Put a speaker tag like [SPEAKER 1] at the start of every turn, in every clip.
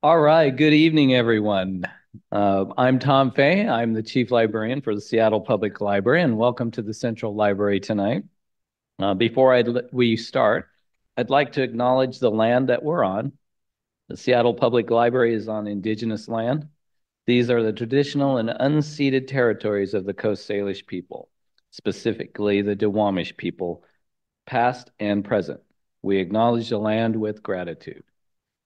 [SPEAKER 1] All right, good evening, everyone. I'm Tom Fay. I'm the Chief Librarian for the Seattle Public Library, and welcome to the Central Library tonight. Before we start, I'd like to acknowledge the land that we're on. The Seattle Public Library is on Indigenous land. These are the traditional and unceded territories of the Coast Salish people, specifically the Duwamish people, past and present. We acknowledge the land with gratitude.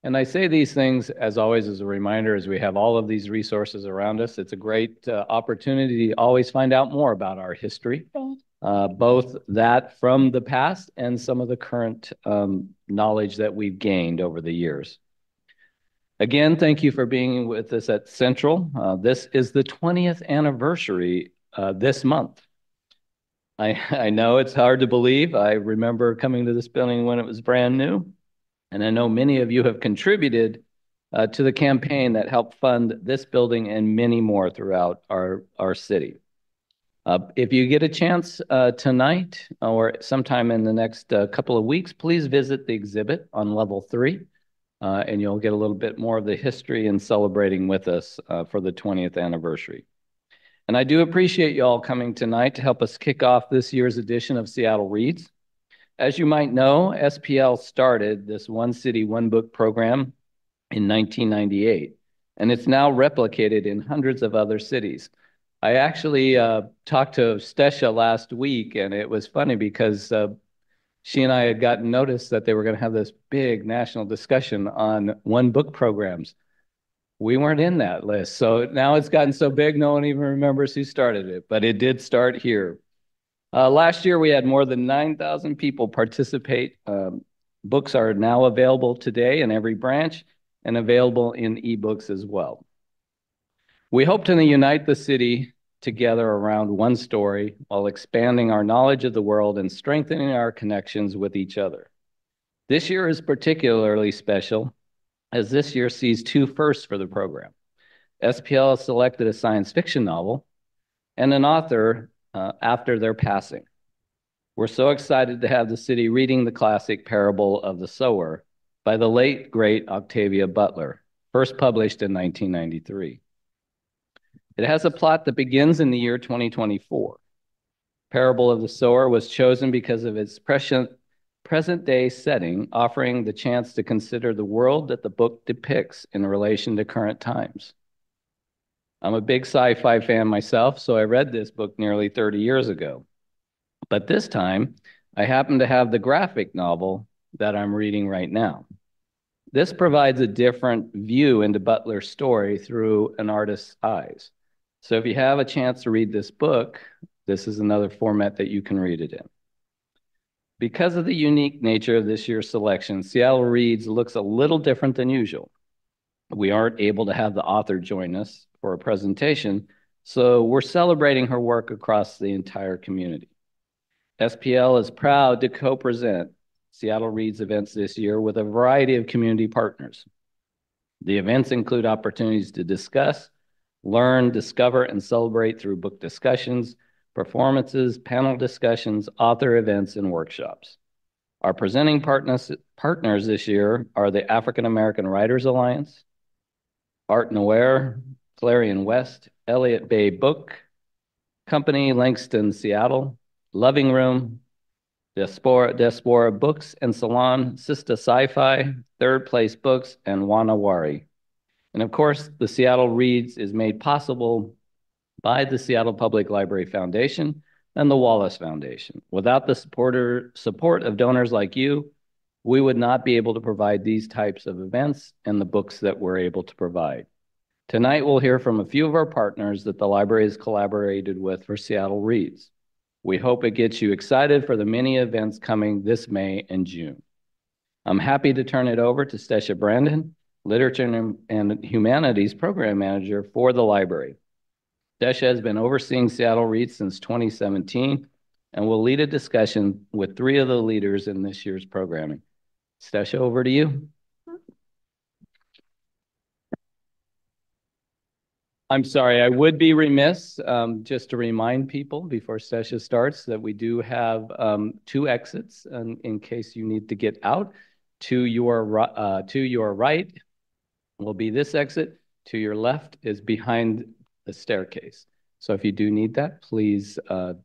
[SPEAKER 1] And I say these things, as always, as a reminder, as we have all of these resources around us. It's a great opportunity to always find out more about our history, both that from the past and some of the current knowledge that we've gained over the years. Again, thank you for being with us at Central. This is the 20th anniversary this month. I know it's hard to believe. I remember coming to this building when it was brand new. And I know many of you have contributed to the campaign that helped fund this building and many more throughout our city. If you get a chance tonight or sometime in the next couple of weeks, please visit the exhibit on level 3, and you'll get a little bit more of the history and celebrating with us for the 20th anniversary. And I do appreciate you all coming tonight to help us kick off this year's edition of Seattle Reads. As you might know, SPL started this One City, One Book program in 1998, and it's now replicated in hundreds of other cities. I actually talked to Stesha last week, and it was funny because she and I had gotten notice that they were going to have this big national discussion on one book programs. We weren't in that list, so now it's gotten so big no one even remembers who started it, but it did start here. Last year, we had more than 9,000 people participate. Books are now available today in every branch and available in ebooks as well. We hope to unite the city together around one story while expanding our knowledge of the world and strengthening our connections with each other. This year is particularly special as this year sees 2 firsts for the program. SPL has selected a science fiction novel and an author after their passing. We're so excited to have the city reading the classic Parable of the Sower by the late, great Octavia Butler, first published in 1993. It has a plot that begins in the year 2024. Parable of the Sower was chosen because of its present-day setting, offering the chance to consider the world that the book depicts in relation to current times. I'm a big sci-fi fan myself, so I read this book nearly 30 years ago. But this time, I happen to have the graphic novel that I'm reading right now. This provides a different view into Butler's story through an artist's eyes. So if you have a chance to read this book, this is another format that you can read it in. Because of the unique nature of this year's selection, Seattle Reads looks a little different than usual. We aren't able to have the author join us for a presentation, so we're celebrating her work across the entire community. SPL is proud to co-present Seattle Reads events this year with a variety of community partners. The events include opportunities to discuss, learn, discover, and celebrate through book discussions, performances, panel discussions, author events, and workshops. Our presenting partners this year are the African American Writers Alliance, ARTE NOIR, Clarion West, Elliott Bay Book Company, Langston, Seattle, Loving Room, Diaspora Books and Salon, Sista Sci-Fi, Third Place Books, and Wanawari. And of course, the Seattle Reads is made possible by the Seattle Public Library Foundation and the Wallace Foundation. Without the support of donors like you, we would not be able to provide these types of events and the books that we're able to provide. Tonight, we'll hear from a few of our partners that the library has collaborated with for Seattle Reads. We hope it gets you excited for the many events coming this May and June. I'm happy to turn it over to Stesha Brandon, Literature and Humanities Program Manager for the library. Stesha has been overseeing Seattle Reads since 2017 and will lead a discussion with 3 of the leaders in this year's programming. Stesha, over to you. I'm sorry, I would be remiss just to remind people before Stesha starts that we do have 2 exits in case you need to get out. To your right, will be this exit. To your left is behind the staircase. So if you do need that, please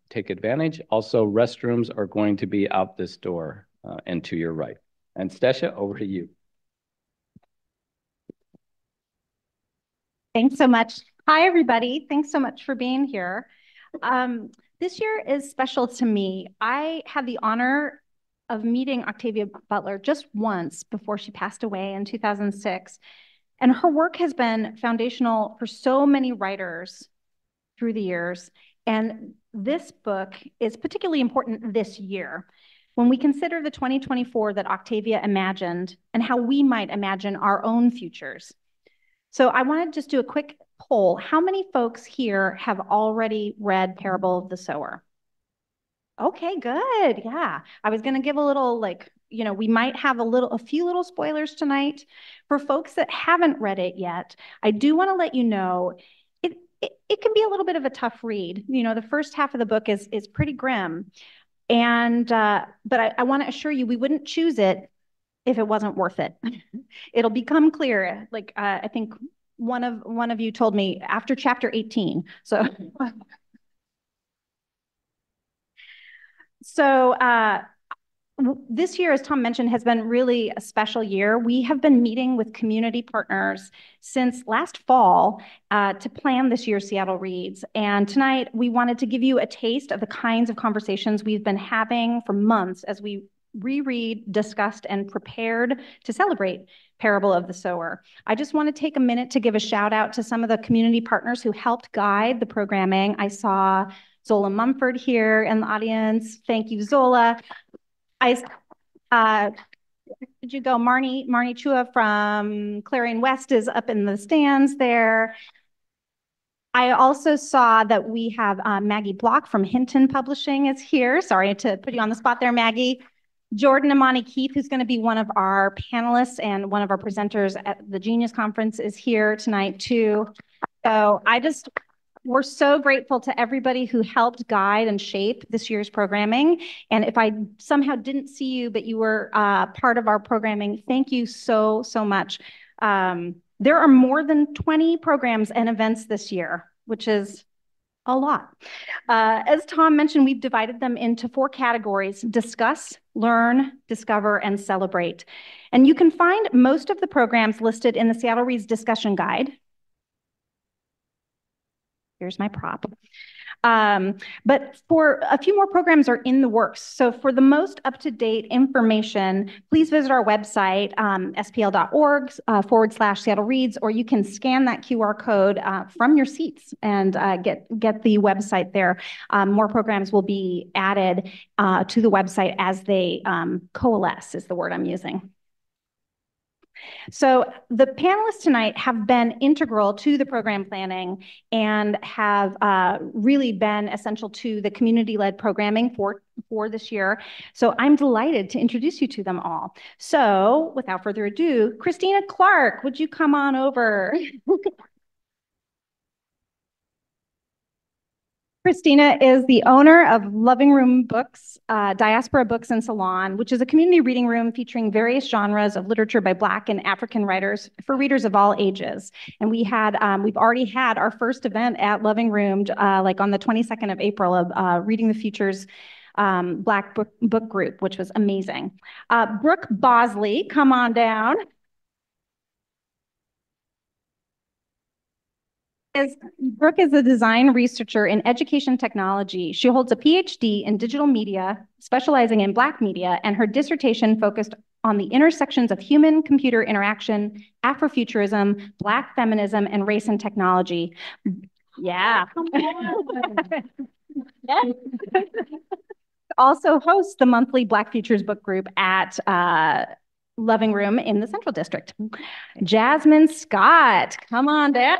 [SPEAKER 1] take advantage. Also, restrooms are going to be out this door and to your right. And Stesha, over to you.
[SPEAKER 2] Thanks so much. Hi, everybody. Thanks so much for being here. This year is special to me. I had the honor of meeting Octavia Butler just once before she passed away in 2006. And her work has been foundational for so many writers through the years. And this book is particularly important this year when we consider the 2024 that Octavia imagined and how we might imagine our own futures. So I want to just do a quick poll. How many folks here have already read Parable of the Sower? Okay, good. Yeah. I was going to give a little, we might have a few little spoilers tonight. For folks that haven't read it yet, I do want to let you know it can be a little bit of a tough read. The first half of the book is pretty grim. But I want to assure you, we wouldn't choose it if it wasn't worth it. It'll become clear. I think one of you told me after chapter 18. So this year, as Tom mentioned, has been really a special year. We have been meeting with community partners since last fall to plan this year's Seattle Reads. And tonight, we wanted to give you a taste of the kinds of conversations we've been having for months as we reread, discussed, and prepared to celebrate Parable of the Sower. I just want to take a minute to give a shout out to some of the community partners who helped guide the programming. I saw Zola Mumford here in the audience. Thank you, Zola. Did you go? Marnie Chua from Clarion West is up in the stands there. I also saw that we have Maggie Block from Hinton Publishing is here. Sorry to put you on the spot there, Maggie. Jordan Amani Keith, who's going to be one of our panelists and one of our presenters at the Genius Conference, is here tonight too. So we're so grateful to everybody who helped guide and shape this year's programming. And if I somehow didn't see you, but you were part of our programming, thank you so, so much. There are more than 20 programs and events this year, which is a lot. As Tom mentioned, we've divided them into 4 categories: discuss, learn, discover, and celebrate. And you can find most of the programs listed in the Seattle Reads discussion guide. Here's my prop. But for a few more programs are in the works. So for the most up-to-date information, please visit our website, spl.org/Seattle Reads, or you can scan that QR code from your seats and get the website there. More programs will be added to the website as they coalesce, is the word I'm using. So the panelists tonight have been integral to the program planning and have really been essential to the community-led programming for this year. So I'm delighted to introduce you to them all. So without further ado, Kristina Clark, would you come on over? Kristina is the owner of Loving Room Books, Diaspora Books and Salon, which is a community reading room featuring various genres of literature by Black and African writers for readers of all ages. And we've already had our first event at Loving Room, on the 22nd of April of Reading the Future's Black book group, which was amazing. Brooke Bosley, come on down. Brooke is a design researcher in education technology. She holds a Ph.D. in digital media, specializing in Black media, and her dissertation focused on the intersections of human-computer interaction, Afrofuturism, Black feminism, and race and technology. Yeah. Also hosts the monthly Black Futures book group at Loving Room in the Central District. Jazmyn Scott, come on down.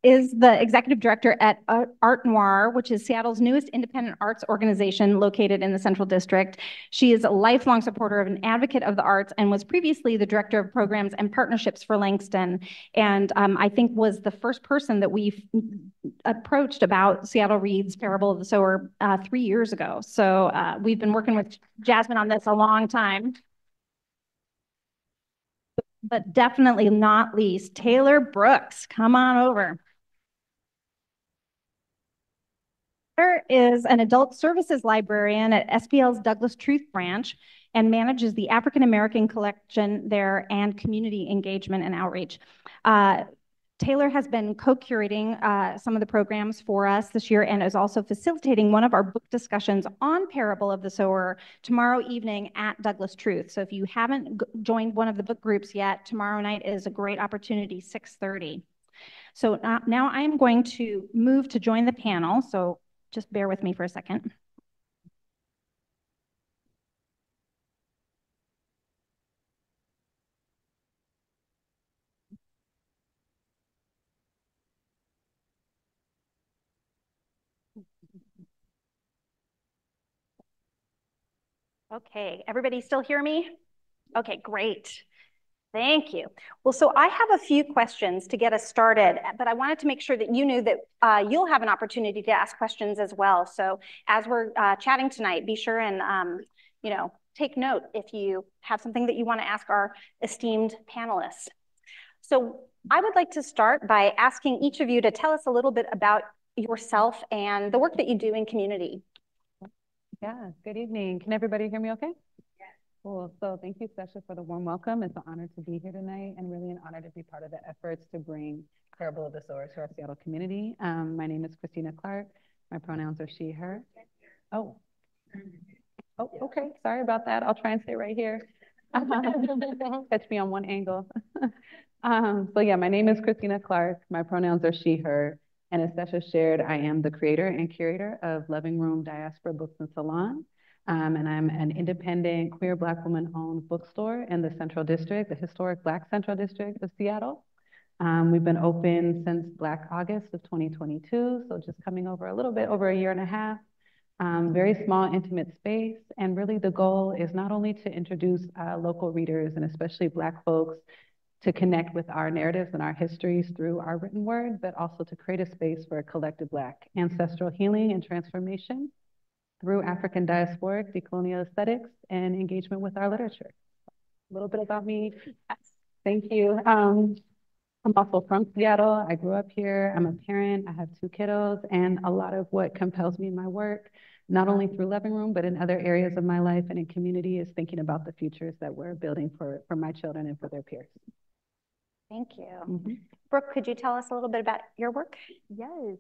[SPEAKER 2] Is the executive director at ARTE NOIR, which is Seattle's newest independent arts organization located in the Central District. She is a lifelong supporter of an advocate of the arts and was previously the director of programs and partnerships for Langston. And I think was the first person that we've approached about Seattle Reads Parable of the Sower 3 years ago. So we've been working with Jazmyn on this a long time. but definitely not least, Taylor Brooks. Come on over. Taylor is an adult services librarian at SPL's Douglas Truth Branch and manages the African American collection there and community engagement and outreach. Taylor has been co-curating some of the programs for us this year and is also facilitating one of our book discussions on Parable of the Sower tomorrow evening at Douglas Truth. So if you haven't joined one of the book groups yet, tomorrow night is a great opportunity, 6:30. So now I am going to move to join the panel. So just bear with me for a second. Okay, everybody still hear me? Okay, great. Thank you. Well, so I have a few questions to get us started, but I wanted to make sure that you knew that you'll have an opportunity to ask questions as well. So as we're chatting tonight, be sure and take note if you have something that you want to ask our esteemed panelists. So I would like to start by asking each of you to tell us a little bit about yourself and the work that you do in community.
[SPEAKER 3] Yeah, good evening. Can everybody hear me okay? Cool. So thank you, Stesha, for the warm welcome. It's an honor to be here tonight and really an honor to be part of the efforts to bring Parable of the Sower to our Seattle community. My name is Kristina Clark. My pronouns are she, her. Oh, okay. Sorry about that. I'll try and stay right here. Catch me on one angle. So yeah, my name is Kristina Clark. My pronouns are she, her. And as Stesha shared, I am the creator and curator of Living Room Diaspora Books and Salon. And I'm an independent queer Black woman-owned bookstore in the Central District, the historic Black Central District of Seattle. We've been open since Black August of 2022, so just coming over a little bit over a year and a half. Very small, intimate space, and really the goal is not only to introduce local readers and especially Black folks to connect with our narratives and our histories through our written word, but also to create a space for a collective Black ancestral healing and transformation through African diasporic decolonial aesthetics and engagement with our literature. A little bit about me. Thank you. I'm also from Seattle. I grew up here. I'm a parent. I have 2 kiddos, and a lot of what compels me in my work, not only through Living Room, but in other areas of my life and in community, is thinking about the futures that we're building for my children and for their peers.
[SPEAKER 2] Thank you. Brooke, could you tell us a little bit about your work?
[SPEAKER 4] Yes.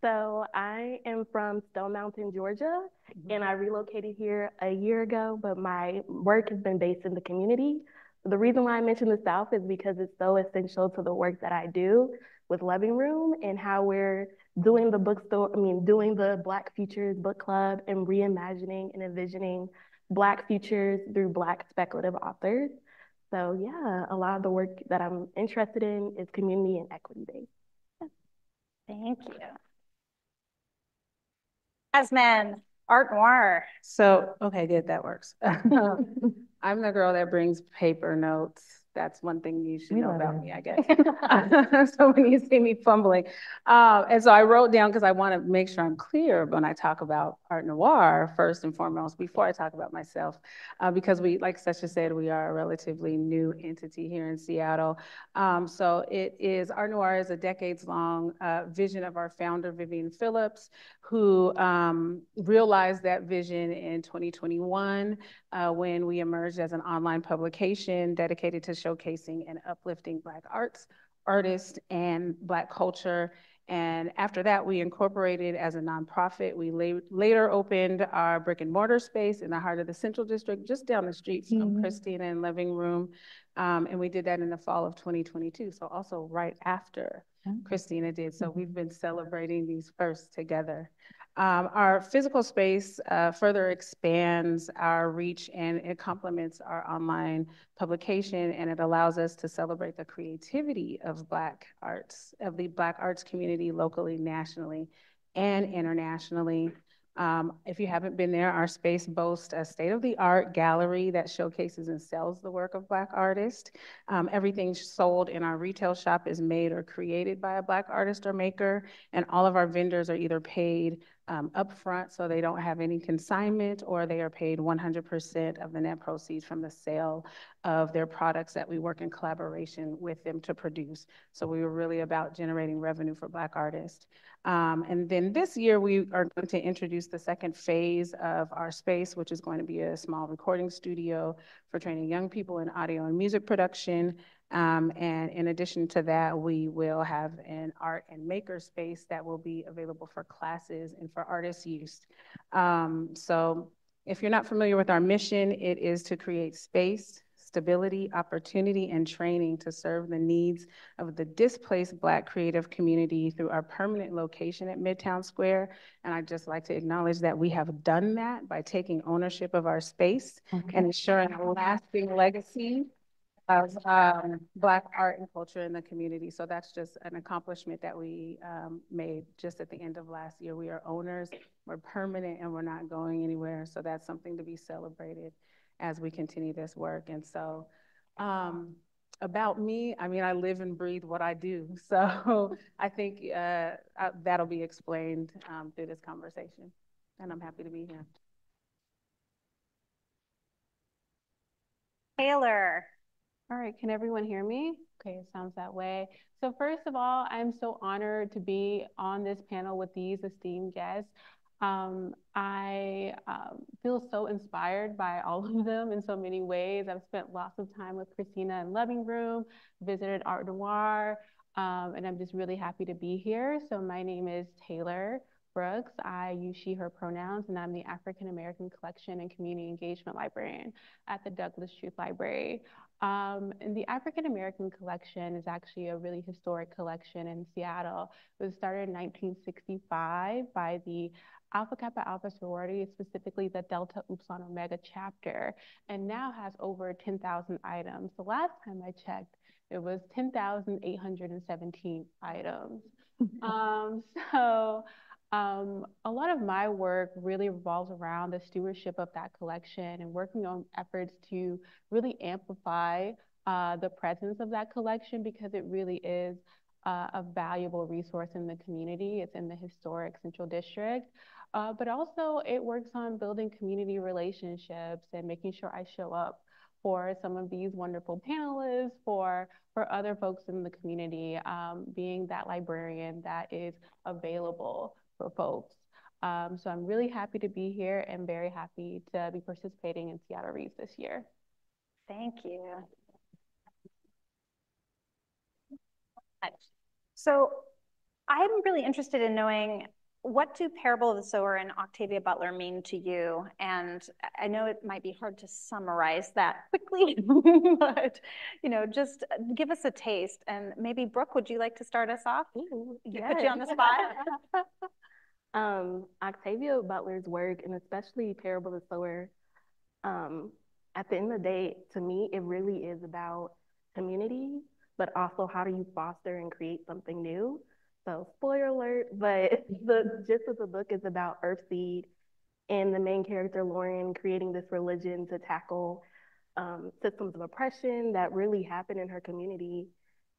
[SPEAKER 4] So I am from Stone Mountain, Georgia, and I relocated here a year ago, but my work has been based in the community. So the reason why I mentioned the South is because it's so essential to the work that I do with Living Room and how we're doing the doing the Black Futures Book Club and reimagining and envisioning Black futures through Black speculative authors. So yeah, a lot of the work that I'm interested in is community and equity based.
[SPEAKER 2] Thank you. Jazmyn, Art Noir.
[SPEAKER 3] So, okay, good, that works. I'm the girl that brings paper notes. That's one thing you should know about me, I guess. So when you see me fumbling. And so I wrote down, because I want to make sure I'm clear when I talk about Art Noir, first and foremost, before I talk about myself, because we, like Stesha said, we are a relatively new entity here in Seattle. So Art Noir is a decades-long vision of our founder, Vivian Phillips, who realized that vision in 2021 when we emerged as an online publication dedicated to showcasing and uplifting Black artists, and Black culture. And after that, we incorporated as a nonprofit. We later opened our brick and mortar space in the heart of the Central District, just down the street from Kristina and Living Room. And we did that in the fall of 2022. So also right after Kristina did. So we've been celebrating these firsts together. Our physical space further expands our reach, and it complements our online publication, and it allows us to celebrate the creativity of Black arts, of the Black arts community locally, nationally, and internationally. If you haven't been there, our space boasts a state-of-the-art gallery that showcases and sells the work of Black artists. Everything sold in our retail shop is made or created by a Black artist or maker, and all of our vendors are either paid upfront, so they don't have any consignment, or they are paid 100% of the net proceeds from the sale of their products that we work in collaboration with them to produce. So we were really about generating revenue for Black artists. And then this year, we are going to introduce the second phase of our space, which is going to be a small recording studio for training young people in audio and music production. And in addition to that, we will have an art and maker space that will be available for classes and for artist use. So if you're not familiar with our mission, it is to create space, stability, opportunity, and training to serve the needs of the displaced Black creative community through our permanent location at Midtown Square. And I'd just like to acknowledge that we have done that by taking ownership of our space and ensuring a lasting legacy of Black art and culture in the community. So that's just an accomplishment that we made just at the end of last year. We are owners, we're permanent, and we're not going anywhere. So that's something to be celebrated as we continue this work. And so about me, I mean, I live and breathe what I do. So I think that'll be explained through this conversation. And I'm happy to be here.
[SPEAKER 2] Taylor.
[SPEAKER 5] All right, can everyone hear me? Okay, it sounds that way. So first of all, I'm so honored to be on this panel with these esteemed guests. I feel so inspired by all of them in so many ways. I've spent lots of time with Kristina in Loving Room, visited ARTE NOIR, and I'm just really happy to be here. So my name is Taylor Brooks. I use she, her pronouns, and I'm the African American Collection and Community Engagement Librarian at the Douglas Truth Library. And the African American Collection is actually a really historic collection in Seattle. It was started in 1965 by the Alpha Kappa Alpha sorority, specifically the Delta Upsilon Omega chapter, and now has over 10,000 items. The last time I checked, it was 10,817 items. A lot of my work really revolves around the stewardship of that collection and working on efforts to really amplify the presence of that collection, because it really is a valuable resource in the community. It's in the historic Central District, but also it works on building community relationships and making sure I show up for some of these wonderful panelists, for other folks in the community, being that librarian that is available for folks. So I'm really happy to be here and very happy to be participating in Seattle Reads this year.
[SPEAKER 2] Thank you. So I'm really interested in knowing, what do Parable of the Sower and Octavia Butler mean to you? And I know it might be hard to summarize that quickly, but just give us a taste. And maybe Brooke, would you like to start us off?
[SPEAKER 4] Yes.
[SPEAKER 2] Put you on the spot.
[SPEAKER 4] Octavia Butler's work, and especially Parable of the Sower, at the end of the day, to me, it really is about community, but also how do you foster and create something new? So spoiler alert, but the gist of the book is about Earthseed and the main character, Lauren, creating this religion to tackle systems of oppression that really happen in her community.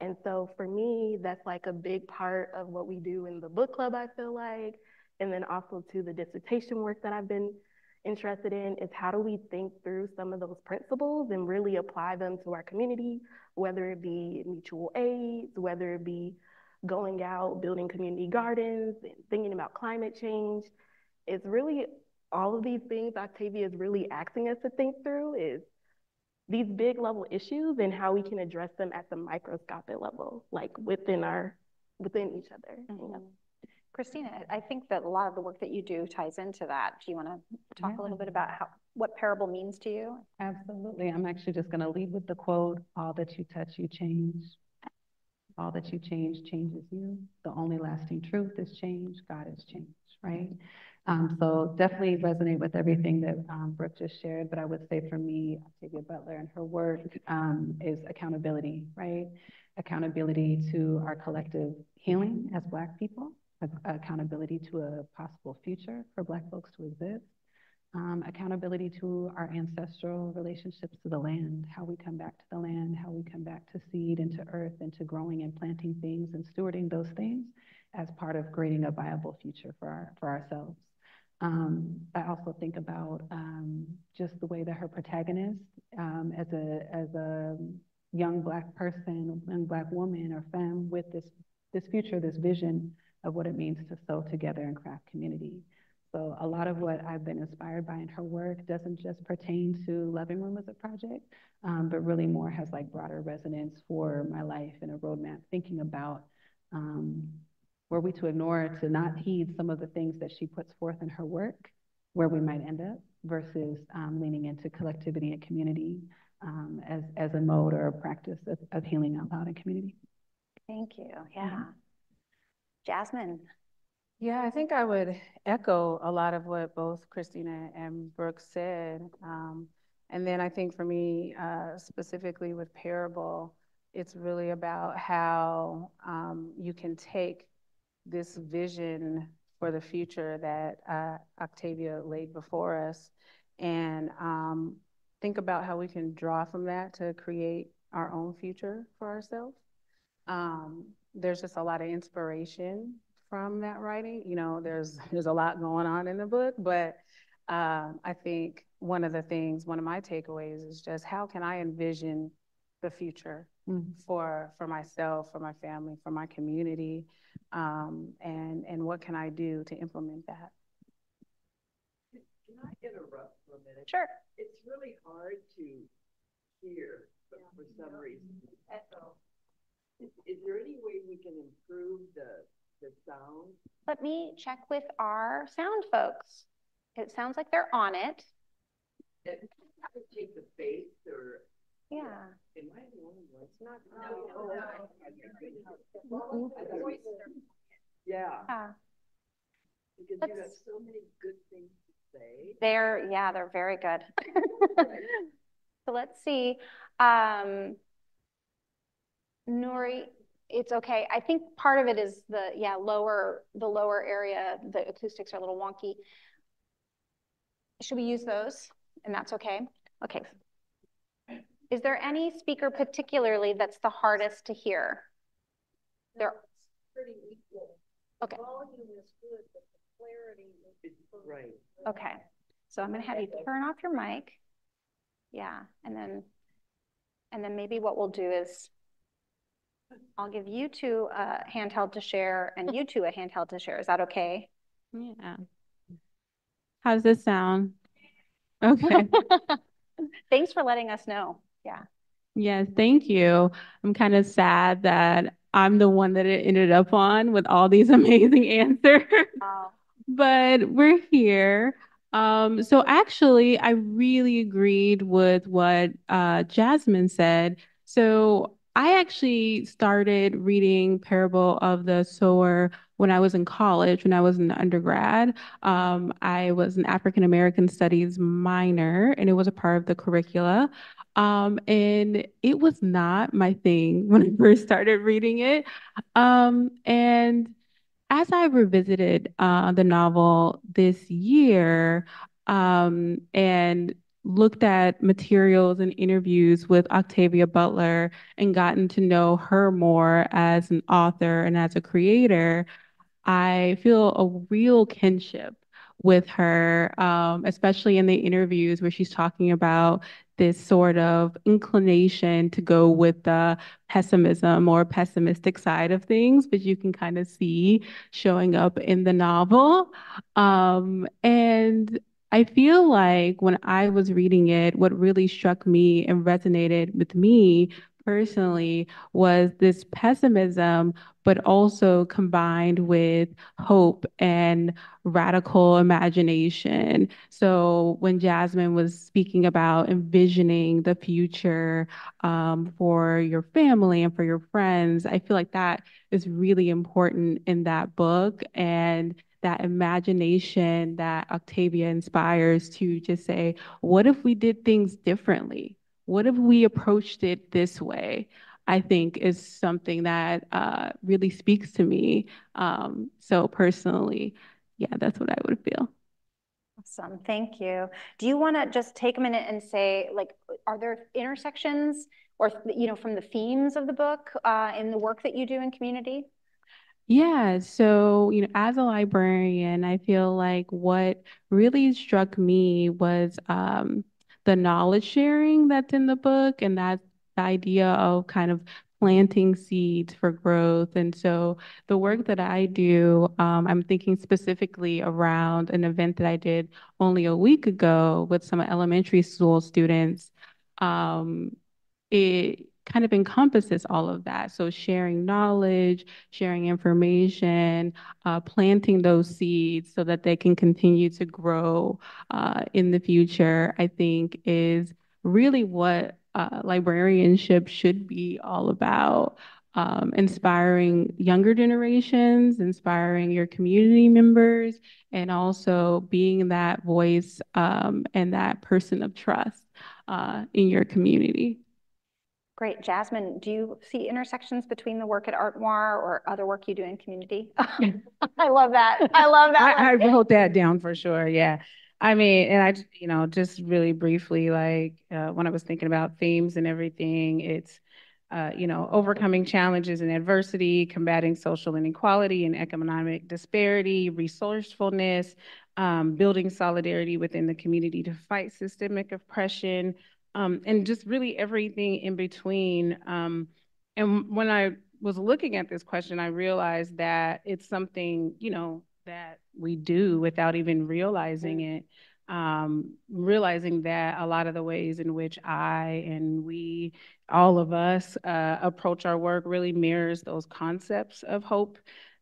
[SPEAKER 4] And so for me, that's like a big part of what we do in the book club, I feel like. And then also to the dissertation work that I've been interested in is, how do we think through some of those principles and really apply them to our community, whether it be mutual aid, whether it be going out, building community gardens, and thinking about climate change. It's really all of these things Octavia is really asking us to think through, is these big level issues and how we can address them at the microscopic level, like within each other.
[SPEAKER 2] Mm-hmm. Kristina, I think that a lot of the work that you do ties into that. Do you want to talk a little bit about what Parable means to you?
[SPEAKER 6] Absolutely. I'm actually just going to lead with the quote, "All that you touch, you change. All that you change changes you. The only lasting truth is change. God is change," right? So definitely resonate with everything that Brooke just shared, but I would say for me, Octavia Butler and her work is accountability, right? Accountability to our collective healing as Black people, accountability to a possible future for Black folks to exist, accountability to our ancestral relationships to the land, how we come back to the land, how we come back to seed and to earth and to growing and planting things and stewarding those things, as part of creating a viable future for ourselves. I also think about just the way that her protagonist, as a young Black person, young Black woman or femme with this future, this vision of what it means to sew together and craft community. So a lot of what I've been inspired by in her work doesn't just pertain to Loving Room as a project, but really more has like broader resonance for my life and a roadmap, thinking about were we to ignore, to not heed some of the things that she puts forth in her work, where we might end up, versus leaning into collectivity and community as a mode or a practice of healing out loud in community.
[SPEAKER 2] Thank you. Yeah. Jazmyn.
[SPEAKER 3] Yeah, I think I would echo a lot of what both Kristina and Brooke said. And then I think for me, specifically with Parable, it's really about how you can take this vision for the future that Octavia laid before us and think about how we can draw from that to create our own future for ourselves. There's just a lot of inspiration from that writing. You know, there's a lot going on in the book, but I think one of my takeaways is just how can I envision the future for myself, for my family, for my community, and what can I do to implement that?
[SPEAKER 7] Can I interrupt for a minute?
[SPEAKER 2] Sure.
[SPEAKER 7] It's really hard to hear for some reason. Is there any way we can improve the sound?
[SPEAKER 2] Let me check with our sound folks. It sounds like they're on it.
[SPEAKER 7] I could take the bass or.
[SPEAKER 2] Yeah.
[SPEAKER 7] Am I the only one? It's not. Yeah. Because you have so many good things to say.
[SPEAKER 2] They're very good. So let's see. Nori, it's okay. I think part of it is the lower area. The acoustics are a little wonky. Should we use those? And that's okay. Okay. Is there any speaker particularly that's the hardest to hear? They're
[SPEAKER 7] pretty equal.
[SPEAKER 2] Okay.
[SPEAKER 7] The volume is good, but the clarity is right.
[SPEAKER 2] Okay. So I'm going to have you turn off your mic. Yeah, and then maybe what we'll do is I'll give you two a handheld to share and you two a handheld to share. Is that okay?
[SPEAKER 5] Yeah. How does this sound? Okay.
[SPEAKER 2] Thanks for letting us know. Yeah.
[SPEAKER 5] Yes, thank you. I'm kind of sad that I'm the one that it ended up on with all these amazing answers.
[SPEAKER 2] Wow.
[SPEAKER 5] But we're here. So actually, I really agreed with what Jazmyn said. So I actually started reading Parable of the Sower when I was in college, when I was an undergrad. I was an African American Studies minor, and it was a part of the curricula. And it was not my thing when I first started reading it. And as I revisited the novel this year and looked at materials and interviews with Octavia Butler and gotten to know her more as an author and as a creator, I feel a real kinship with her, especially in the interviews where she's talking about this sort of inclination to go with the pessimism or pessimistic side of things, but you can kind of see showing up in the novel. And I feel like when I was reading it, what really struck me and resonated with me personally was this pessimism, but also combined with hope and radical imagination. So when Jazmyn was speaking about envisioning the future for your family and for your friends, I feel like that is really important in that book, and that imagination that Octavia inspires to just say, what if we did things differently? What if we approached it this way? I think is something that really speaks to me. So personally, yeah, that's what I would feel.
[SPEAKER 2] Awesome, thank you. Do you want to just take a minute and say, like, are there intersections or, from the themes of the book in the work that you do in community?
[SPEAKER 5] Yeah, so, as a librarian, I feel like what really struck me was the knowledge sharing that's in the book, and that's the idea of kind of planting seeds for growth. And so the work that I do, I'm thinking specifically around an event that I did only a week ago with some elementary school students. Um, it kind of encompasses all of that. So sharing knowledge, sharing information, planting those seeds so that they can continue to grow in the future, I think is really what librarianship should be all about. Inspiring younger generations, inspiring your community members, and also being that voice and that person of trust in your community.
[SPEAKER 2] Great. Jazmyn, do you see intersections between the work at ARTE NOIR or other work you do in community? I love that. I love that.
[SPEAKER 3] I wrote that down for sure. Yeah. I mean, and just really briefly, like when I was thinking about themes and everything, it's, overcoming challenges and adversity, combating social inequality and economic disparity, resourcefulness, building solidarity within the community to fight systemic oppression, and just really everything in between. And when I was looking at this question, I realized that it's something, that we do without even realizing it. Realizing that a lot of the ways in which I and we, all of us, approach our work really mirrors those concepts of hope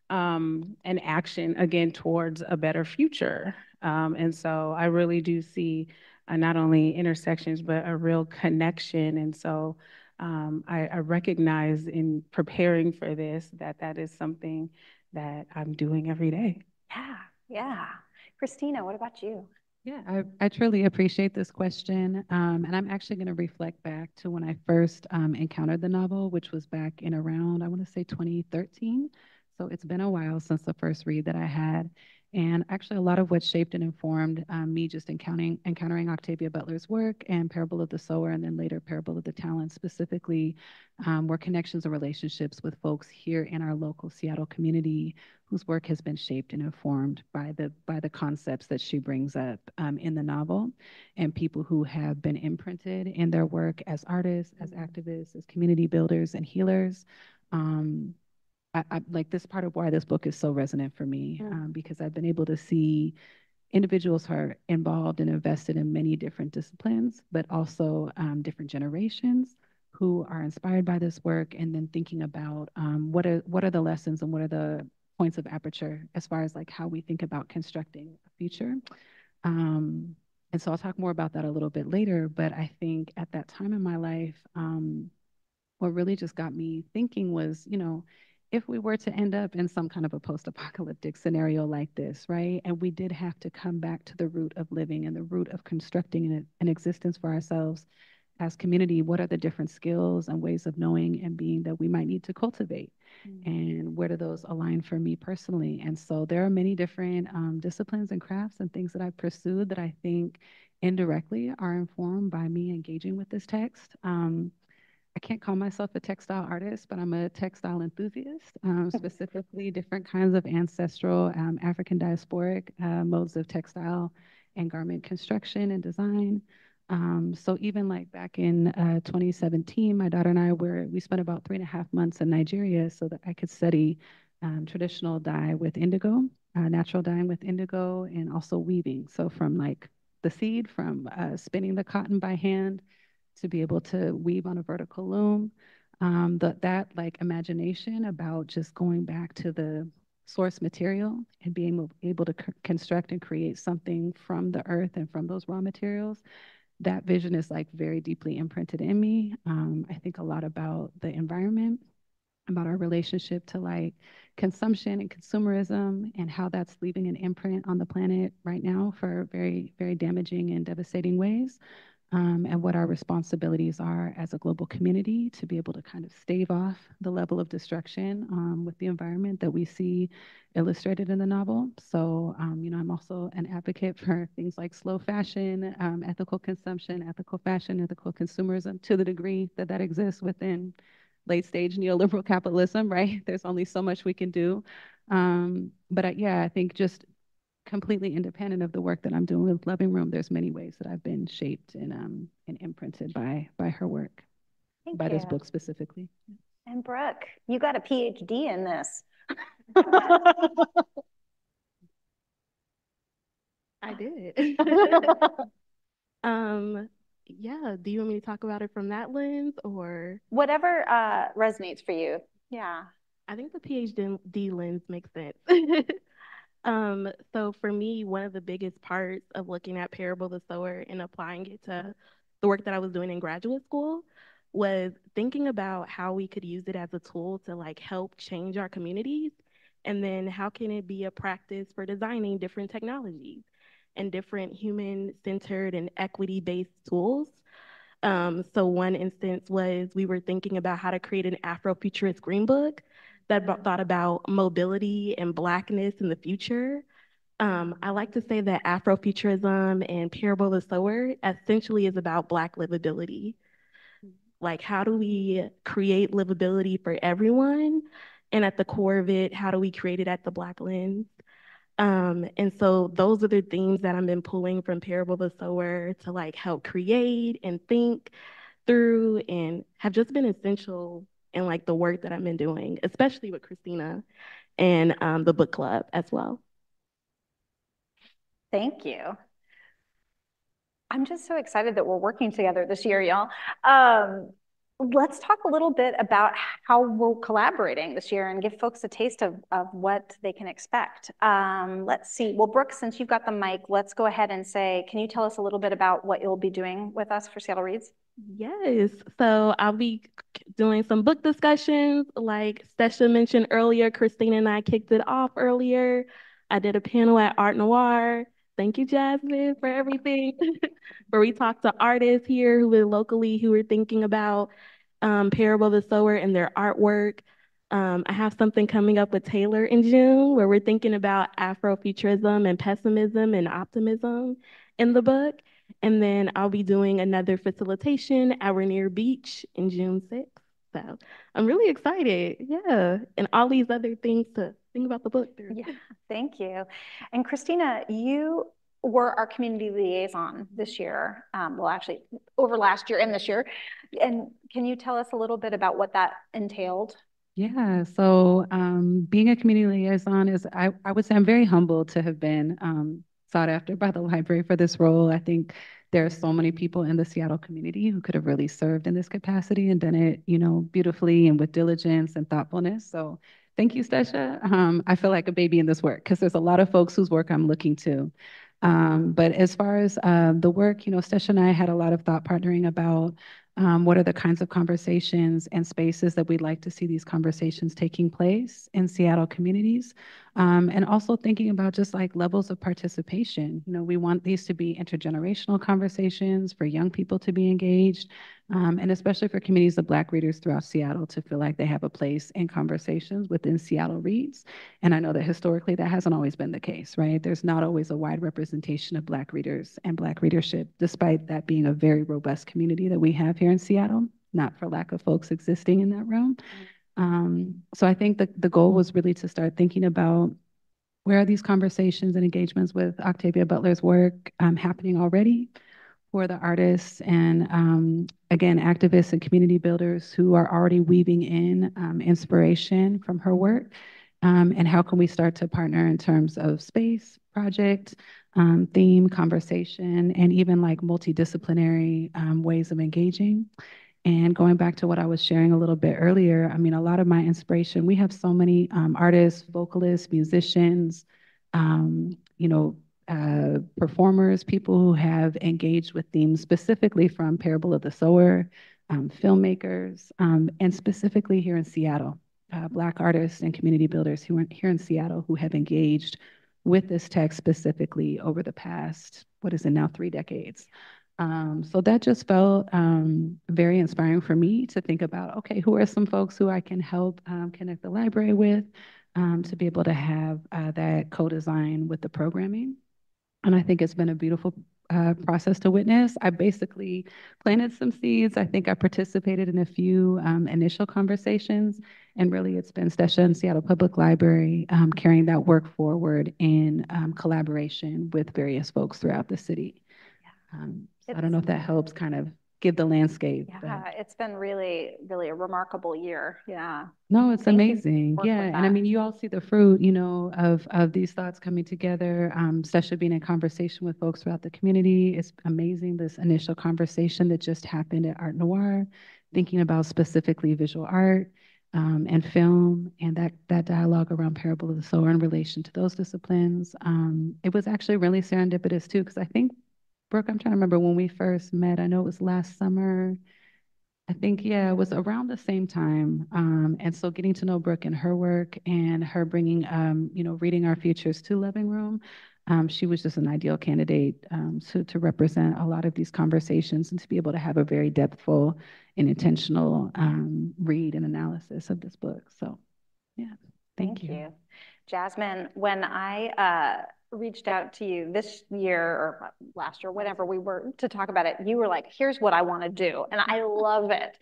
[SPEAKER 3] and action, again, towards a better future. And so I really do see not only intersections, but a real connection. And so I recognize in preparing for this that that is something that I'm doing every day.
[SPEAKER 2] Yeah, yeah. Kristina, what about you?
[SPEAKER 6] Yeah, I truly appreciate this question. And I'm actually going to reflect back to when I first encountered the novel, which was back in around, I want to say 2013. So it's been a while since the first read that I had. And actually, a lot of what shaped and informed me just encountering Octavia Butler's work and Parable of the Sower, and then later Parable of the Talent specifically, were connections and relationships with folks here in our local Seattle community whose work has been shaped and informed by the concepts that she brings up in the novel, and people who have been imprinted in their work as artists, as activists, as community builders and healers. I like this part of why this book is so resonant for me, because I've been able to see individuals who are involved and invested in many different disciplines, but also different generations who are inspired by this work, and then thinking about what are the lessons and what are the points of aperture as far as like how we think about constructing a future. And so I'll talk more about that a little bit later, but I think at that time in my life, what really just got me thinking was, if we were to end up in some kind of a post-apocalyptic scenario like this, right? And we did have to come back to the root of living and the root of constructing an existence for ourselves as community, what are the different skills and ways of knowing and being that we might need to cultivate? And where do those align for me personally? And so there are many different disciplines and crafts and things that I've pursued that I think indirectly are informed by me engaging with this text. I can't call myself a textile artist, but I'm a textile enthusiast, specifically different kinds of ancestral African diasporic modes of textile and garment construction and design. So even like back in 2017, my daughter and I we spent about 3.5 months in Nigeria so that I could study traditional dye with indigo, natural dyeing with indigo, and also weaving. So from like the seed, from spinning the cotton by hand, to be able to weave on a vertical loom. That like imagination about just going back to the source material and being able to construct and create something from the earth and from those raw materials, that vision is like very deeply imprinted in me. I think a lot about the environment, about our relationship to like consumption and consumerism, and how that's leaving an imprint on the planet right now for very, very damaging and devastating ways. And what our responsibilities are as a global community to be able to kind of stave off the level of destruction with the environment that we see illustrated in the novel. So, I'm also an advocate for things like slow fashion, ethical consumption, ethical fashion, ethical consumerism, to the degree that that exists within late stage neoliberal capitalism, right? There's only so much we can do. But yeah, I think just completely independent of the work that I'm doing with Loving Room, there's many ways that I've been shaped and imprinted by her work, by this book specifically.
[SPEAKER 2] And Brooke, you got a PhD in this.
[SPEAKER 4] I did. Yeah, do you want me to talk about it from that lens or?
[SPEAKER 2] Whatever resonates for you. Yeah.
[SPEAKER 4] I think the PhD lens makes sense. So for me, one of the biggest parts of looking at Parable the Sower and applying it to the work that I was doing in graduate school was thinking about how we could use it as a tool to like help change our communities. And then how can it be a practice for designing different technologies and different human-centered and equity-based tools. So one instance was we were thinking about how to create an Afrofuturist green book that thought about mobility and Blackness in the future. I like to say that Afrofuturism and Parable the Sower essentially is about Black livability. Like, how do we create livability for everyone? And at the core of it, how do we create it at the Black lens? And so those are the themes that I've been pulling from Parable the Sower to like help create and think through and have just been essential in like the work that I've been doing, especially with Kristina and the book club as well.
[SPEAKER 2] Thank you. I'm just so excited that we're working together this year, y'all. Let's talk a little bit about how we're collaborating this year and give folks a taste of what they can expect. Let's see. Well, Brooke, since you've got the mic, let's go ahead and say, can you tell us a little bit about what you'll be doing with us for Seattle Reads?
[SPEAKER 4] Yes, so I'll be doing some book discussions like Stesha mentioned earlier. Kristina and I kicked it off earlier. I did a panel at Art Noir. Thank you, Jazmyn, for everything. Where we talked to artists here who are locally who are thinking about Parable the Sower and their artwork. I have something coming up with Taylor in June where we're thinking about Afrofuturism and pessimism and optimism in the book. And then I'll be doing another facilitation at Rainier Beach in June 6th. So I'm really excited. Yeah. And all these other things to think about the book.
[SPEAKER 2] Yeah, thank you. And Kristina, you were our community liaison this year. Well, actually, over last year and this year. And can you tell us a little bit about what that entailed?
[SPEAKER 6] Yeah, so being a community liaison is, I would say I'm very humbled to have been sought after by the library for this role. I think there are so many people in the Seattle community who could have really served in this capacity and done it, you know, beautifully and with diligence and thoughtfulness. So thank you, Stesha. I feel like a baby in this work because there's a lot of folks whose work I'm looking to. But as far as the work, you know, Stesha and I had a lot of thought partnering about what are the kinds of conversations and spaces that we'd like to see these conversations taking place in Seattle communities? And also thinking about just like levels of participation. You know, we want these to be intergenerational conversations for young people to be engaged, and especially for communities of Black readers throughout Seattle to feel like they have a place in conversations within Seattle Reads. And I know that historically that hasn't always been the case, right? There's not always a wide representation of Black readers and Black readership, despite that being a very robust community that we have here in Seattle, not for lack of folks existing in that realm. So I think the goal was really to start thinking about where are these conversations and engagements with Octavia Butler's work happening already for the artists and again, activists and community builders who are already weaving in inspiration from her work. And how can we start to partner in terms of space, project, theme, conversation, and even like multidisciplinary ways of engaging. And going back to what I was sharing a little bit earlier, I mean, a lot of my inspiration, we have so many artists, vocalists, musicians, you know, performers, people who have engaged with themes specifically from Parable of the Sower, filmmakers, and specifically here in Seattle, Black artists and community builders who are here in Seattle who have engaged with this text specifically over the past, what is it now, 3 decades. So that just felt very inspiring for me to think about, okay, who are some folks who I can help connect the library with to be able to have that co-design with the programming. And I think it's been a beautiful process to witness. I basically planted some seeds. I think I participated in a few initial conversations, and really it's been Stesha and Seattle Public Library carrying that work forward in collaboration with various folks throughout the city. So I don't know if that helps kind of give the landscape.
[SPEAKER 2] Yeah, it's been really, really a remarkable year. Yeah.
[SPEAKER 6] No, it's amazing. Yeah.
[SPEAKER 2] And
[SPEAKER 6] I mean, you all see the fruit, you know, of these thoughts coming together. Stesha being in conversation with folks throughout the community. It's amazing, this initial conversation that just happened at ARTE NOIR, thinking about specifically visual art and film, and that dialogue around Parable of the Sower in relation to those disciplines. It was actually really serendipitous too, because I think, Brooke, I'm trying to remember when we first met. I know it was last summer. I think, yeah, it was around the same time. And so getting to know Brooke and her work and her bringing, you know, Reading Our Futures to Living Room, she was just an ideal candidate to represent a lot of these conversations and to be able to have a very depthful and intentional read and analysis of this book. So, yeah, thank you.
[SPEAKER 2] Jazmyn, when I reached out to you this year or last year, whenever we were to talk about it, you were like, here's what I want to do. And I love it.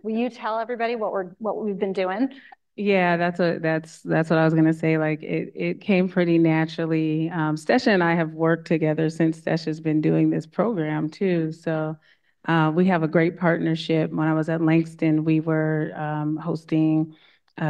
[SPEAKER 2] Will you tell everybody what we've been doing?
[SPEAKER 3] Yeah, that's what I was gonna say. Like it came pretty naturally. Stesha and I have worked together since Stesha's been doing this program too. So we have a great partnership. When I was at Langston, we were hosting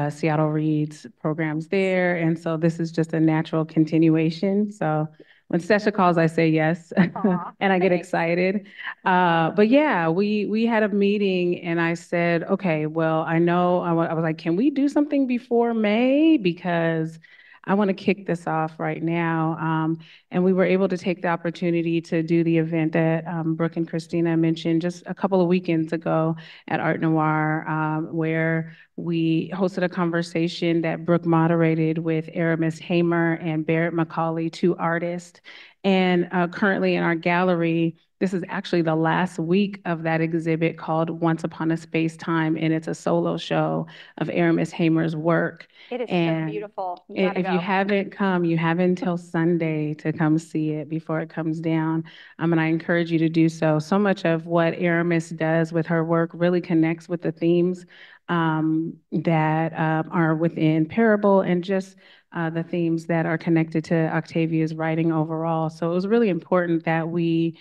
[SPEAKER 3] Seattle Reads programs there. And so this is just a natural continuation. So when Stesha calls, I say yes, and I get excited. But yeah, we had a meeting and I said, okay, well, I know, I was like, can we do something before May? Because I want to kick this off right now. And we were able to take the opportunity to do the event that Brooke and Kristina mentioned just a couple of weekends ago at ARTE NOIR, where we hosted a conversation that Brooke moderated with Aramis Hamer and Barrett McCauley, two artists. And currently in our gallery, this is actually the last week of that exhibit called Once Upon a Space Time, and it's a solo show of Aramis Hamer's work.
[SPEAKER 2] It is so beautiful.
[SPEAKER 3] If you haven't come, you have until Sunday to come see it before it comes down. And I encourage you to do so. So much of what Aramis does with her work really connects with the themes that are within Parable and just the themes that are connected to Octavia's writing overall. So it was really important that we,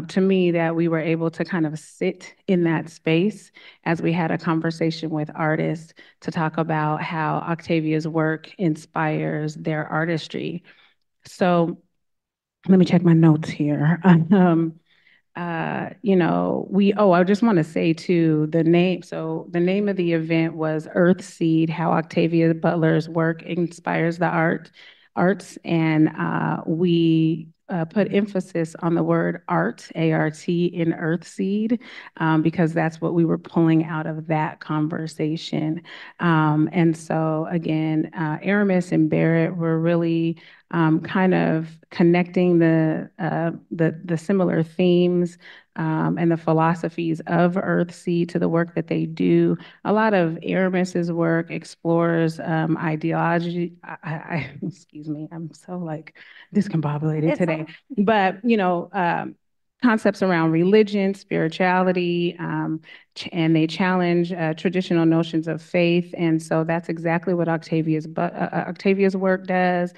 [SPEAKER 3] to me, that we were able to kind of sit in that space as we had a conversation with artists to talk about how Octavia's work inspires their artistry. So let me check my notes here. You know, I just want to say too, the name of the event was Earth Seed, How Octavia Butler's Work Inspires the Arts. And we put emphasis on the word art, A-R-T, in Earth Seed, because that's what we were pulling out of that conversation. And so again, Aramis and Barrett were really kind of connecting the similar themes and the philosophies of Earthseed to the work that they do. A lot of Aramis's work explores ideology. Excuse me, I'm so like discombobulated today. But you know, concepts around religion, spirituality, and they challenge traditional notions of faith. And so that's exactly what Octavia's work does.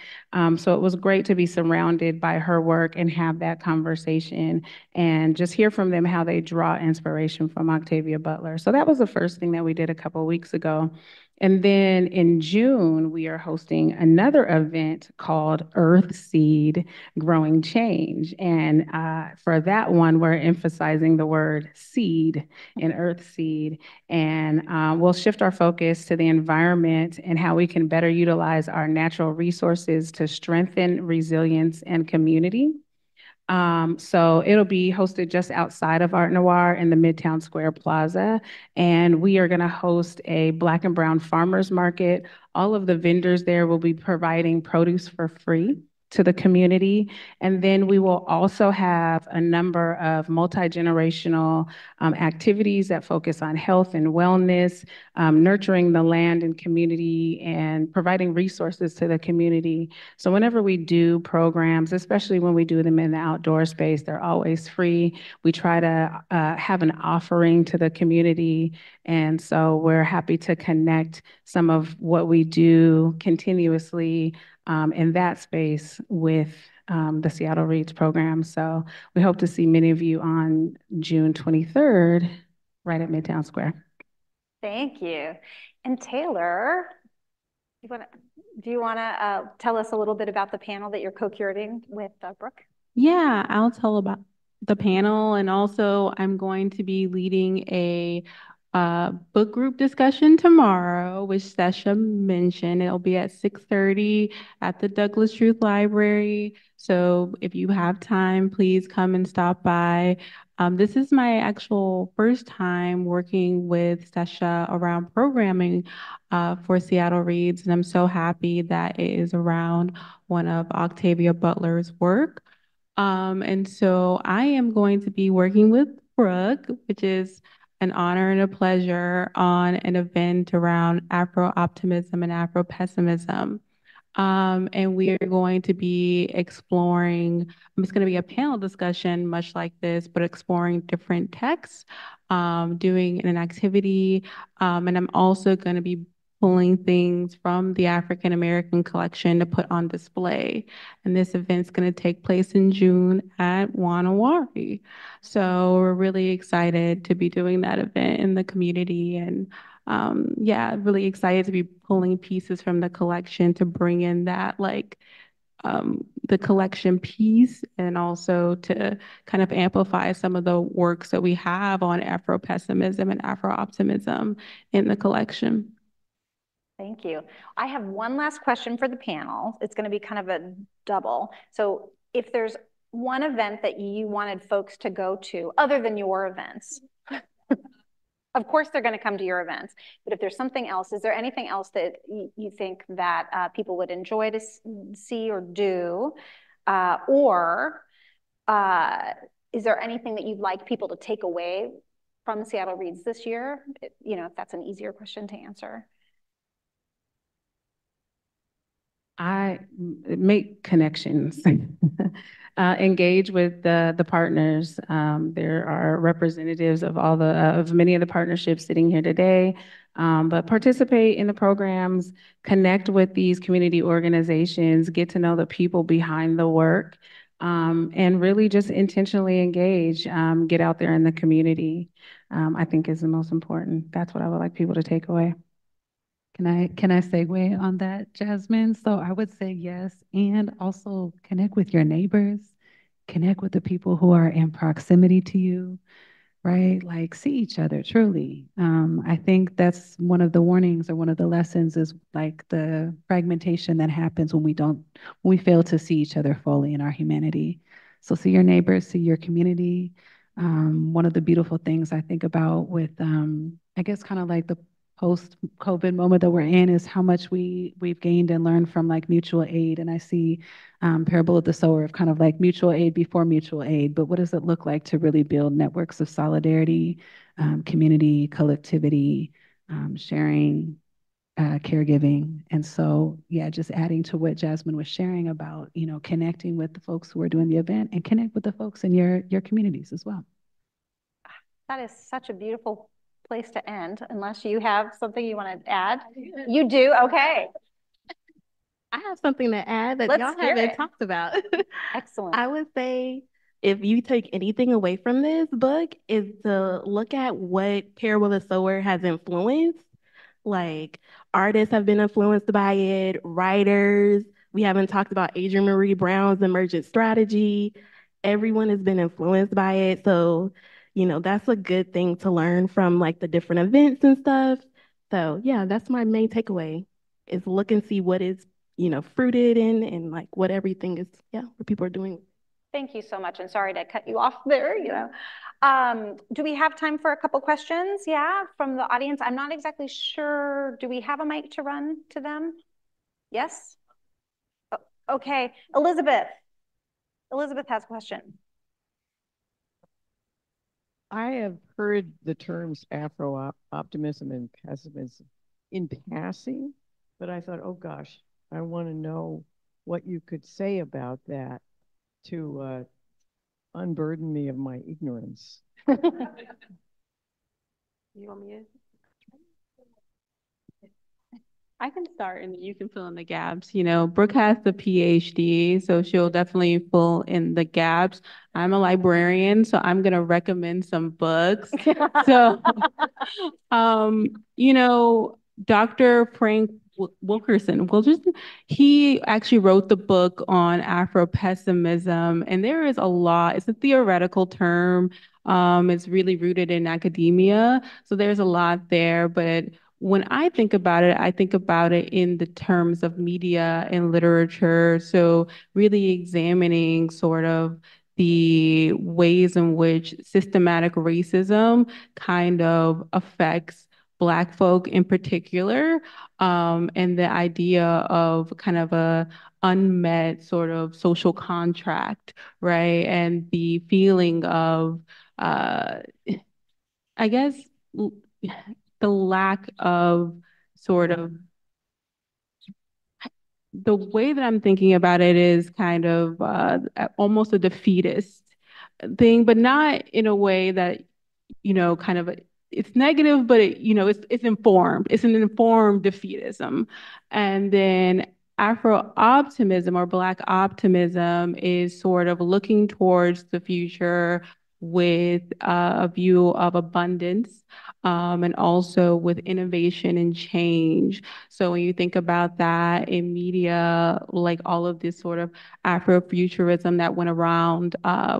[SPEAKER 3] So it was great to be surrounded by her work and have that conversation and just hear from them how they draw inspiration from Octavia Butler. So that was the first thing that we did a couple of weeks ago. And then in June, we are hosting another event called Earth Seed, Growing Change. And for that one, we're emphasizing the word seed in Earth Seed. And we'll shift our focus to the environment and how we can better utilize our natural resources to strengthen resilience and community. So it'll be hosted just outside of ARTE NOIR in the Midtown Square Plaza. And we are going to host a Black and Brown farmers market. All of the vendors there will be providing produce for free
[SPEAKER 6] to the community. And then we will also have a number of multi-generational activities that focus on health and wellness, nurturing the land and community, and providing resources to the community. So whenever we do programs, especially when we do them in the outdoor space, they're always free. We try to have an offering to the community. And so we're happy to connect some of what we do continuously in that space with the Seattle Reads program. So we hope to see many of you on June 23rd, right at Midtown Square.
[SPEAKER 2] Thank you. And Taylor, do you want to tell us a little bit about the panel that you're co-curating with Brooke?
[SPEAKER 5] Yeah, I'll tell about the panel, and also I'm going to be leading a book group discussion tomorrow, which Stesha mentioned. It'll be at 6:30 at the Douglas Truth Library. So if you have time, please come and stop by. This is my actual first time working with Stesha around programming for Seattle Reads, and I'm so happy that it is around one of Octavia Butler's work. And so I am going to be working with Brooke, which is an honor and a pleasure, on an event around Afro-optimism and Afro-pessimism. And we are going to be exploring, it's going to be a panel discussion much like this, but exploring different texts, doing an activity. And I'm also going to be pulling things from the African American collection to put on display. And this event's going to take place in June at Wanawari. So we're really excited to be doing that event in the community. And yeah, really excited to be pulling pieces from the collection to bring in that, like, the collection piece, and also to kind of amplify some of the works that we have on Afro-pessimism and Afro-optimism in the collection.
[SPEAKER 2] Thank you. I have one last question for the panel. It's going to be kind of a double. So if there's one event that you wanted folks to go to other than your events, of course they're going to come to your events, but if there's something else, is there anything else that you think that people would enjoy to see or do? Or is there anything that you'd like people to take away from Seattle Reads this year? You know, if that's an easier question to answer.
[SPEAKER 6] I make connections, engage with the partners. There are representatives of of many of the partnerships sitting here today, but participate in the programs, connect with these community organizations, get to know the people behind the work, and really just intentionally engage, get out there in the community, I think is the most important. That's what I would like people to take away.
[SPEAKER 8] Can I segue on that, Jazmyn? So I would say yes, and also connect with your neighbors, connect with the people who are in proximity to you, right? Like, see each other truly. I think that's one of the warnings, or one of the lessons, is like the fragmentation that happens when we fail to see each other fully in our humanity. So see your neighbors, see your community. One of the beautiful things I think about with, I guess, kind of like the post-COVID moment that we're in, is how much we've gained and learned from like mutual aid. And I see parable of the sower, of kind of like mutual aid before mutual aid, but what does it look like to really build networks of solidarity, community, collectivity, sharing, caregiving. And so, yeah, just adding to what Jazmyn was sharing about, you know, connecting with the folks who are doing the event, and connect with the folks in your communities as well.
[SPEAKER 2] That is such a beautiful place to end, unless you have something you want to add. You do? Okay.
[SPEAKER 4] I have something to add that y'all haven't talked about.
[SPEAKER 2] Excellent.
[SPEAKER 4] I would say, if you take anything away from this book, is to look at what Parable of the Sower has influenced. Like, artists have been influenced by it, writers. We haven't talked about Adrienne Maree Brown's emergent strategy. Everyone has been influenced by it. So, you know, that's a good thing to learn from, like, the different events and stuff. So yeah, that's my main takeaway, is look and see what is, you know, fruited in, and like what everything is, what people are doing.
[SPEAKER 2] Thank you so much, and sorry to cut you off there, you know. Do we have time for a couple questions? Yeah, from the audience. I'm not exactly sure. Do we have a mic to run to them? Yes? Oh, Okay, Elizabeth. Elizabeth has a question.
[SPEAKER 9] I have heard the terms Afro-optimism and pessimism in passing, but I thought, oh gosh, I want to know what you could say about that to unburden me of my ignorance.
[SPEAKER 5] You want me to? I can start and you can fill in the gaps. You know, Brooke has the PhD, so she'll definitely fill in the gaps. I'm a librarian, so I'm gonna recommend some books. So, you know, Dr. Frank Wilkerson, he actually wrote the book on Afro-pessimism, and there is a lot. It's a theoretical term. It's really rooted in academia, so there's a lot there, but when I think about it in the terms of media and literature. So really examining sort of the ways in which systematic racism kind of affects Black folk in particular, and the idea of kind of a unmet sort of social contract, right? And the feeling of, I guess, the lack of sort of the way that I'm thinking about it is kind of almost a defeatist thing, but not in a way that, you know, kind of it's negative, but it's informed. It's an informed defeatism. And then Afro optimism or Black optimism is sort of looking towards the future with a view of abundance, and also with innovation and change. So when you think about that in media, like all of this sort of Afrofuturism that went around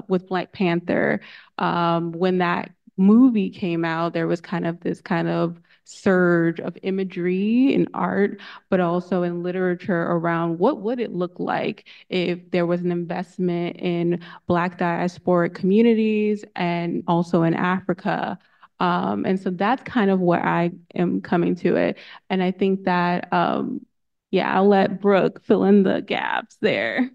[SPEAKER 5] with Black Panther, when that movie came out, there was kind of this kind of surge of imagery in art, but also in literature around what would it look like if there was an investment in Black diasporic communities and also in Africa. And so that's kind of where I am coming to it. And I think that, yeah, I'll let Brooke fill in the gaps there.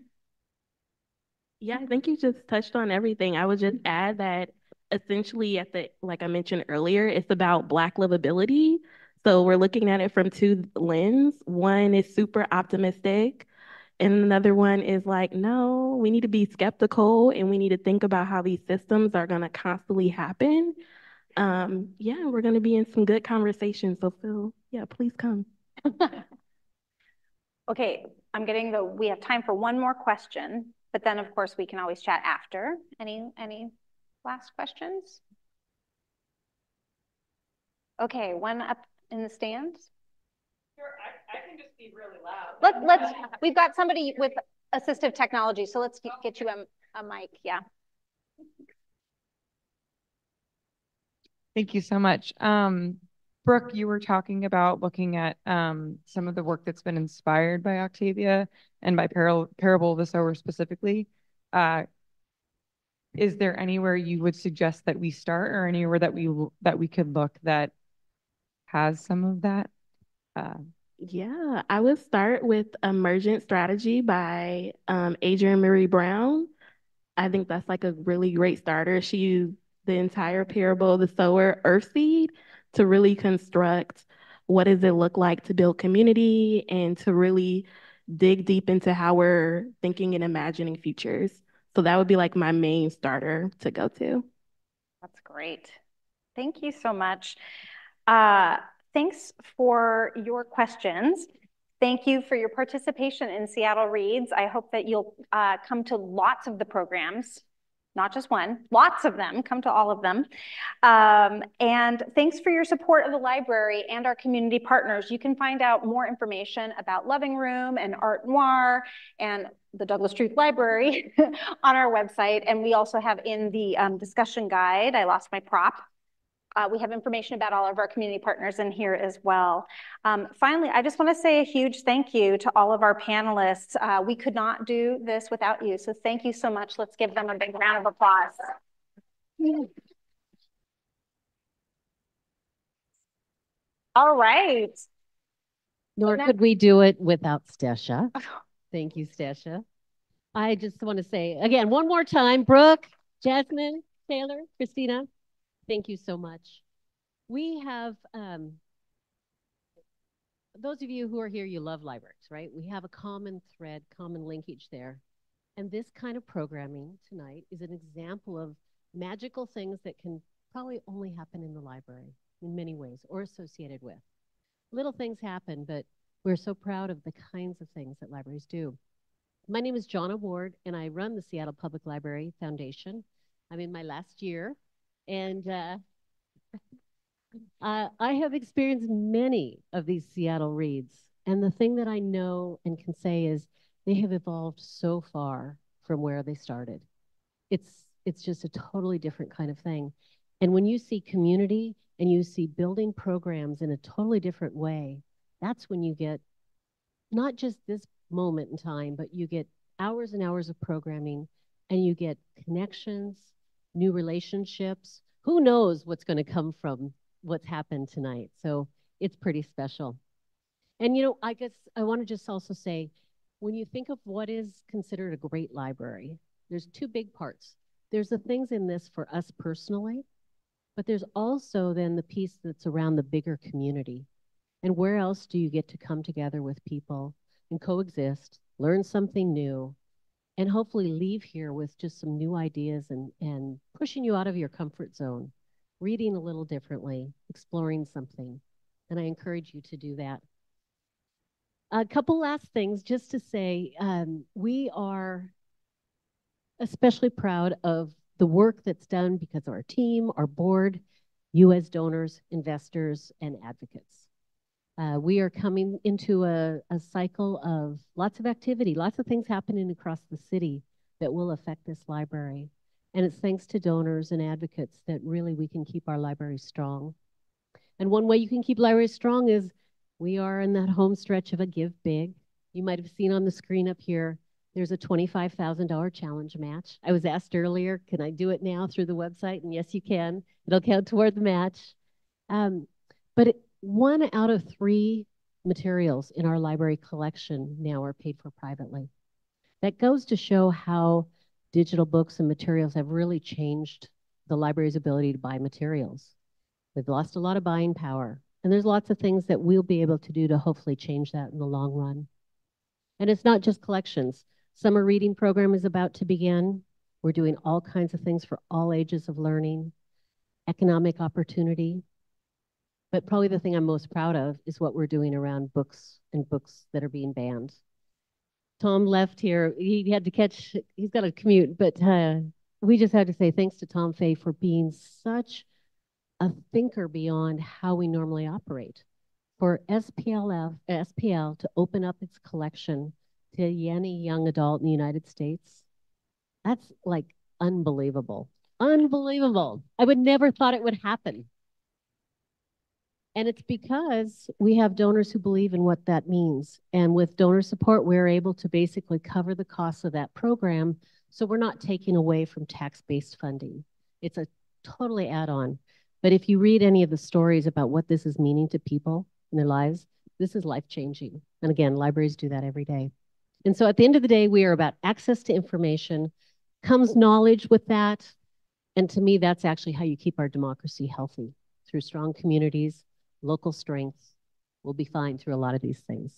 [SPEAKER 4] Yeah, I think you just touched on everything. I would just add that essentially like I mentioned earlier, it's about Black livability. So we're looking at it from two lenses. One is super optimistic, and another one is like, no, we need to be skeptical and we need to think about how these systems are going to constantly happen. Yeah, we're going to be in some good conversations. So Phil, yeah, please come.
[SPEAKER 2] Okay, we have time for one more question, but then of course we can always chat after. Any last questions? Okay, one up in the stands.
[SPEAKER 10] Sure, I can just be really loud.
[SPEAKER 2] We've got somebody with assistive technology, so let's get you a mic, yeah.
[SPEAKER 10] Thank you so much. Brooke, you were talking about looking at some of the work that's been inspired by Octavia and by Parable of the Sower specifically. Is there anywhere you would suggest that we start, or anywhere that we could look that has some of that?
[SPEAKER 4] Yeah, I would start with Emergent Strategy by Adrienne Maree Brown. I think that's like a really great starter. She used the entire Parable of the Sower Earthseed to really construct what does it look like to build community and to really dig deep into how we're thinking and imagining futures. So that would be like my main starter to go to.
[SPEAKER 2] That's great. Thank you so much. Thanks for your questions. Thank you for your participation in Seattle Reads. I hope that you'll come to lots of the programs, not just one, lots of them, come to all of them. And thanks for your support of the library and our community partners. You can find out more information about Loving Room and Art Noir and the Douglas Truth Library on our website. And we also have in the discussion guide, I lost my prop. We have information about all of our community partners in here as well. Finally, I just want to say a huge thank you to all of our panelists. We could not do this without you, so thank you so much. Let's give them a big round of applause. All right.
[SPEAKER 11] Nor could we do it without Stesha. Thank you, Stesha. I just want to say, again, one more time, Brooke, Jazmyn, Taylor, Kristina, thank you so much. We have, those of you who are here, you love libraries, right? We have a common thread, common linkage there. And this kind of programming tonight is an example of magical things that can probably only happen in the library in many ways or associated with. Little things happen, but we're so proud of the kinds of things that libraries do. My name is Jonna Ward, and I run the Seattle Public Library Foundation. I'm in my last year, and I have experienced many of these Seattle reads. And the thing that I know and can say is they have evolved so far from where they started. It's just a totally different kind of thing. And when you see community and you see building programs in a totally different way, that's when you get not just this moment in time, but you get hours and hours of programming, and you get connections, new relationships. Who knows what's going to come from what's happened tonight? So it's pretty special. And, you know, I guess I want to just also say, when you think of what is considered a great library, there's two big parts. There's the things in this for us personally, but there's also then the piece that's around the bigger community. And where else do you get to come together with people and coexist, learn something new, and hopefully leave here with just some new ideas and pushing you out of your comfort zone, reading a little differently, exploring something. And I encourage you to do that. A couple last things just to say, we are especially proud of the work that's done because of our team, our board, you as donors, investors, and advocates. We are coming into a cycle of lots of activity, lots of things happening across the city that will affect this library. And it's thanks to donors and advocates that really we can keep our library strong. And one way you can keep libraries strong is we are in that home stretch of a Give Big. You might have seen on the screen up here, there's a $25,000 challenge match. I was asked earlier, can I do it now through the website? And yes, you can. It'll count toward the match. But 1 out of 3 materials in our library collection now are paid for privately. That goes to show how digital books and materials have really changed the library's ability to buy materials. They've lost a lot of buying power. And there's lots of things that we'll be able to do to hopefully change that in the long run. And it's not just collections. Summer reading program is about to begin. We're doing all kinds of things for all ages of learning, economic opportunity. But probably the thing I'm most proud of is what we're doing around books and books that are being banned. Tom left here. He had to catch, he's got a commute, but we just had to say thanks to Tom Fay for being such a thinker beyond how we normally operate. For SPL to open up its collection to any young adult in the United States, that's like unbelievable. Unbelievable. I would never thought it would happen. And it's because we have donors who believe in what that means. And with donor support, we're able to basically cover the costs of that program. So we're not taking away from tax-based funding. It's a totally add-on. But if you read any of the stories about what this is meaning to people in their lives, this is life-changing. And again, libraries do that every day. And so at the end of the day, we are about access to information, comes knowledge with that. And to me, that's actually how you keep our democracy healthy, through strong communities, local strengths. We'll be fine through a lot of these things.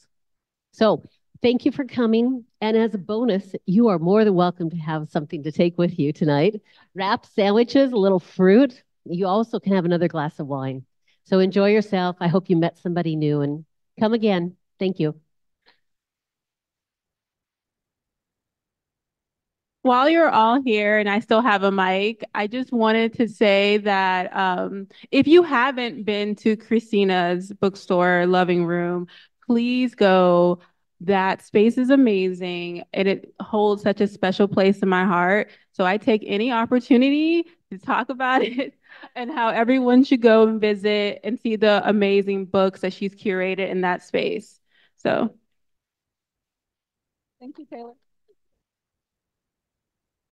[SPEAKER 11] So thank you for coming. And as a bonus, you are more than welcome to have something to take with you tonight. Wrap sandwiches, a little fruit. You also can have another glass of wine. So enjoy yourself. I hope you met somebody new and come again. Thank you.
[SPEAKER 5] While you're all here and I still have a mic, I just wanted to say that if you haven't been to Kristina's bookstore, Loving Room, please go. That space is amazing and it holds such a special place in my heart. So I take any opportunity to talk about it and how everyone should go and visit and see the amazing books that she's curated in that space. So
[SPEAKER 3] thank you, Taylor.